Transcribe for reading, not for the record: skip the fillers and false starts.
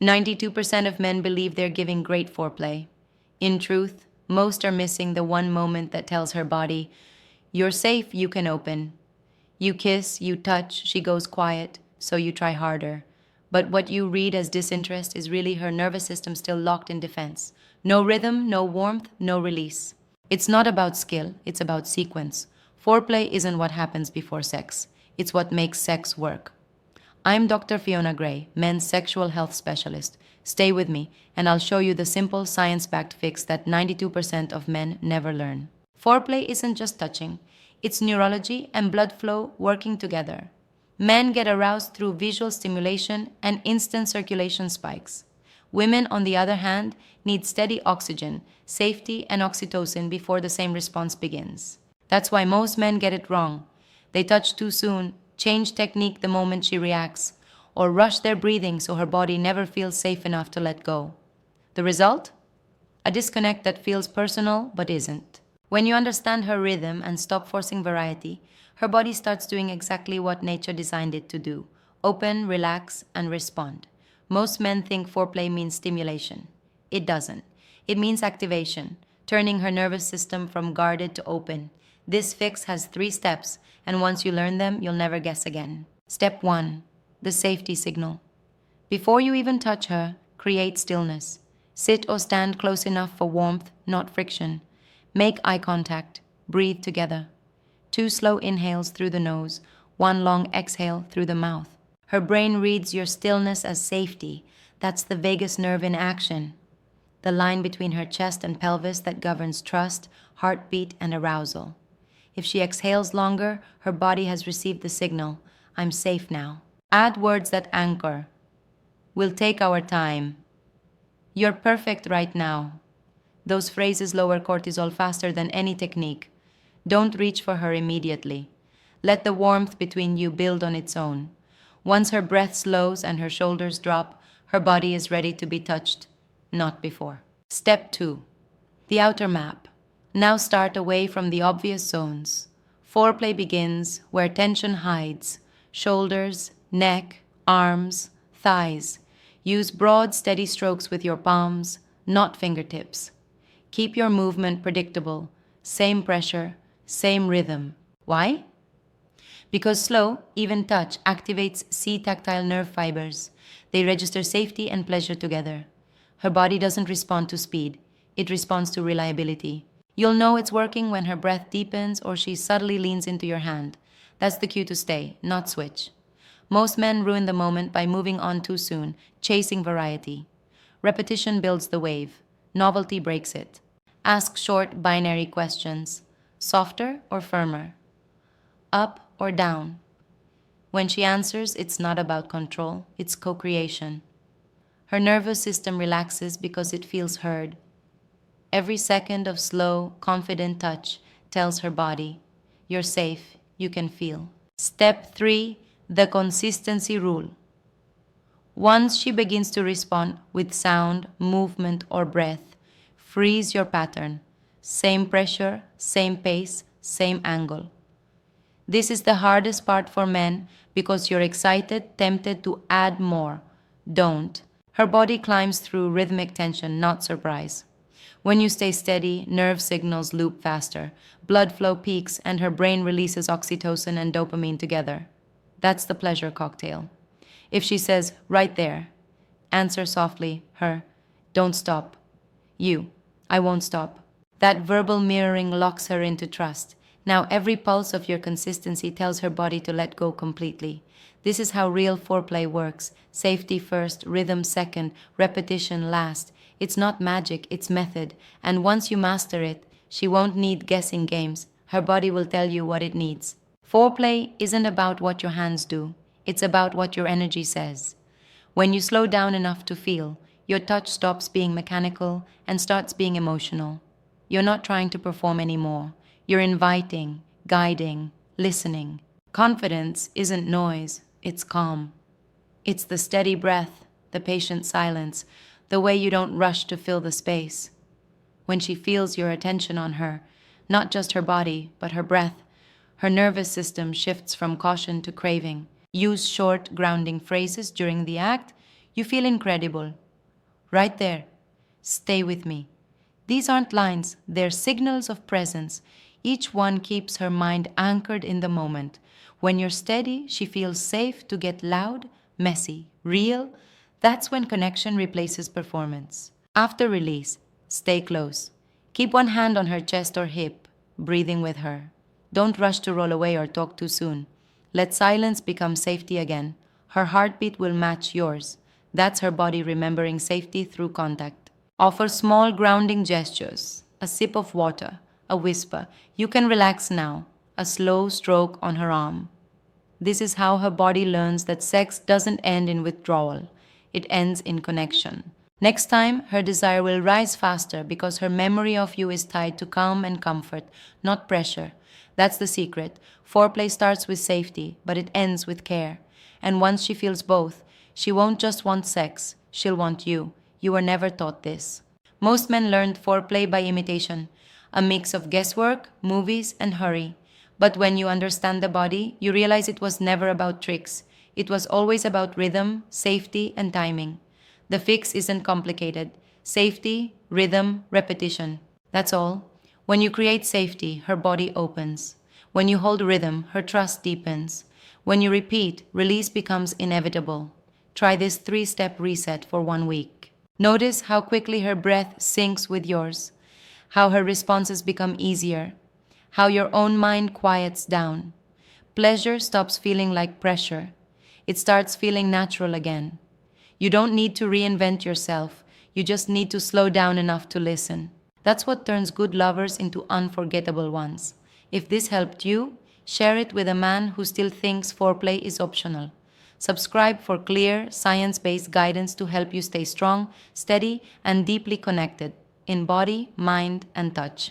92% of men believe they're giving great foreplay. In truth, most are missing the one moment that tells her body, "You're safe, you can open." You kiss, you touch, she goes quiet, so you try harder. But what you read as disinterest is really her nervous system still locked in defense. No rhythm, no warmth, no release. It's not about skill, it's about sequence. Foreplay isn't what happens before sex, it's what makes sex work. I'm Dr. Fiona Gray, men's sexual health specialist. Stay with me, and I'll show you the simple science-backed fix that 92% of men never learn. Foreplay isn't just touching, it's neurology and blood flow working together. Men get aroused through visual stimulation and instant circulation spikes. Women, on the other hand, need steady oxygen, safety, and oxytocin before the same response begins. That's why most men get it wrong. They touch too soon, change technique the moment she reacts, or rush their breathing so her body never feels safe enough to let go. The result? A disconnect that feels personal but isn't. When you understand her rhythm and stop forcing variety, her body starts doing exactly what nature designed it to do: open, relax, and respond. Most men think foreplay means stimulation. It doesn't. It means activation, turning her nervous system from guarded to open. This fix has 3 steps, and once you learn them, you'll never guess again. Step 1. The safety signal. Before you even touch her, create stillness. Sit or stand close enough for warmth, not friction. Make eye contact. Breathe together. 2 slow inhales through the nose, 1 long exhale through the mouth. Her brain reads your stillness as safety. That's the vagus nerve in action, the line between her chest and pelvis that governs trust, heartbeat, and arousal. If she exhales longer, her body has received the signal, "I'm safe now." Add words that anchor. "We'll take our time." "You're perfect right now." Those phrases lower cortisol faster than any technique. Don't reach for her immediately. Let the warmth between you build on its own. Once her breath slows and her shoulders drop, her body is ready to be touched, not before. Step 2. The outer map. Now start away from the obvious zones. Foreplay begins where tension hides: shoulders, neck, arms, thighs. Use broad, steady strokes with your palms, not fingertips. Keep your movement predictable, same pressure, same rhythm. Why? Because slow, even touch activates C-tactile nerve fibers. They register safety and pleasure together. Her body doesn't respond to speed, it responds to reliability. You'll know it's working when her breath deepens or she subtly leans into your hand. That's the cue to stay, not switch. Most men ruin the moment by moving on too soon, chasing variety. Repetition builds the wave. Novelty breaks it. Ask short, binary questions. Softer or firmer? Up or down? When she answers, it's not about control, it's co-creation. Her nervous system relaxes because it feels heard. Every second of slow, confident touch tells her body, "You're safe, you can feel." Step 3. The consistency rule. Once she begins to respond with sound, movement, or breath, freeze your pattern. Same pressure, same pace, same angle. This is the hardest part for men because you're excited, tempted to add more. Don't. Her body climbs through rhythmic tension, not surprise. When you stay steady, nerve signals loop faster, blood flow peaks, and her brain releases oxytocin and dopamine together. That's the pleasure cocktail. If she says, "Right there," answer softly, her, "Don't stop." You, "I won't stop." That verbal mirroring locks her into trust. Now every pulse of your consistency tells her body to let go completely. This is how real foreplay works. Safety first, rhythm second, repetition last. It's not magic, it's method. And once you master it, she won't need guessing games. Her body will tell you what it needs. Foreplay isn't about what your hands do. It's about what your energy says. When you slow down enough to feel, your touch stops being mechanical and starts being emotional. You're not trying to perform anymore. You're inviting, guiding, listening. Confidence isn't noise, it's calm. It's the steady breath, the patient silence, the way you don't rush to fill the space. When she feels your attention on her, not just her body, but her breath, her nervous system shifts from caution to craving. Use short, grounding phrases during the act. You feel incredible. Right there. Stay with me. These aren't lines, they're signals of presence. Each one keeps her mind anchored in the moment. When you're steady, she feels safe to get loud, messy, real. That's when connection replaces performance. After release, stay close. Keep one hand on her chest or hip, breathing with her. Don't rush to roll away or talk too soon. Let silence become safety again. Her heartbeat will match yours. That's her body remembering safety through contact. Offer small grounding gestures, a sip of water, a whisper. You can relax now, a slow stroke on her arm. This is how her body learns that sex doesn't end in withdrawal, it ends in connection. Next time, her desire will rise faster because her memory of you is tied to calm and comfort, not pressure. That's the secret. Foreplay starts with safety, but it ends with care. And once she feels both, she won't just want sex, she'll want you. You were never taught this. Most men learned foreplay by imitation, a mix of guesswork, movies, and hurry. But when you understand the body, you realize it was never about tricks. It was always about rhythm, safety, and timing. The fix isn't complicated. Safety, rhythm, repetition. That's all. When you create safety, her body opens. When you hold rhythm, her trust deepens. When you repeat, release becomes inevitable. Try this 3-step reset for 1 week. Notice how quickly her breath syncs with yours, how her responses become easier, how your own mind quiets down. Pleasure stops feeling like pressure. It starts feeling natural again. You don't need to reinvent yourself. You just need to slow down enough to listen. That's what turns good lovers into unforgettable ones. If this helped you, share it with a man who still thinks foreplay is optional. Subscribe for clear, science-based guidance to help you stay strong, steady, and deeply connected in body, mind, and touch.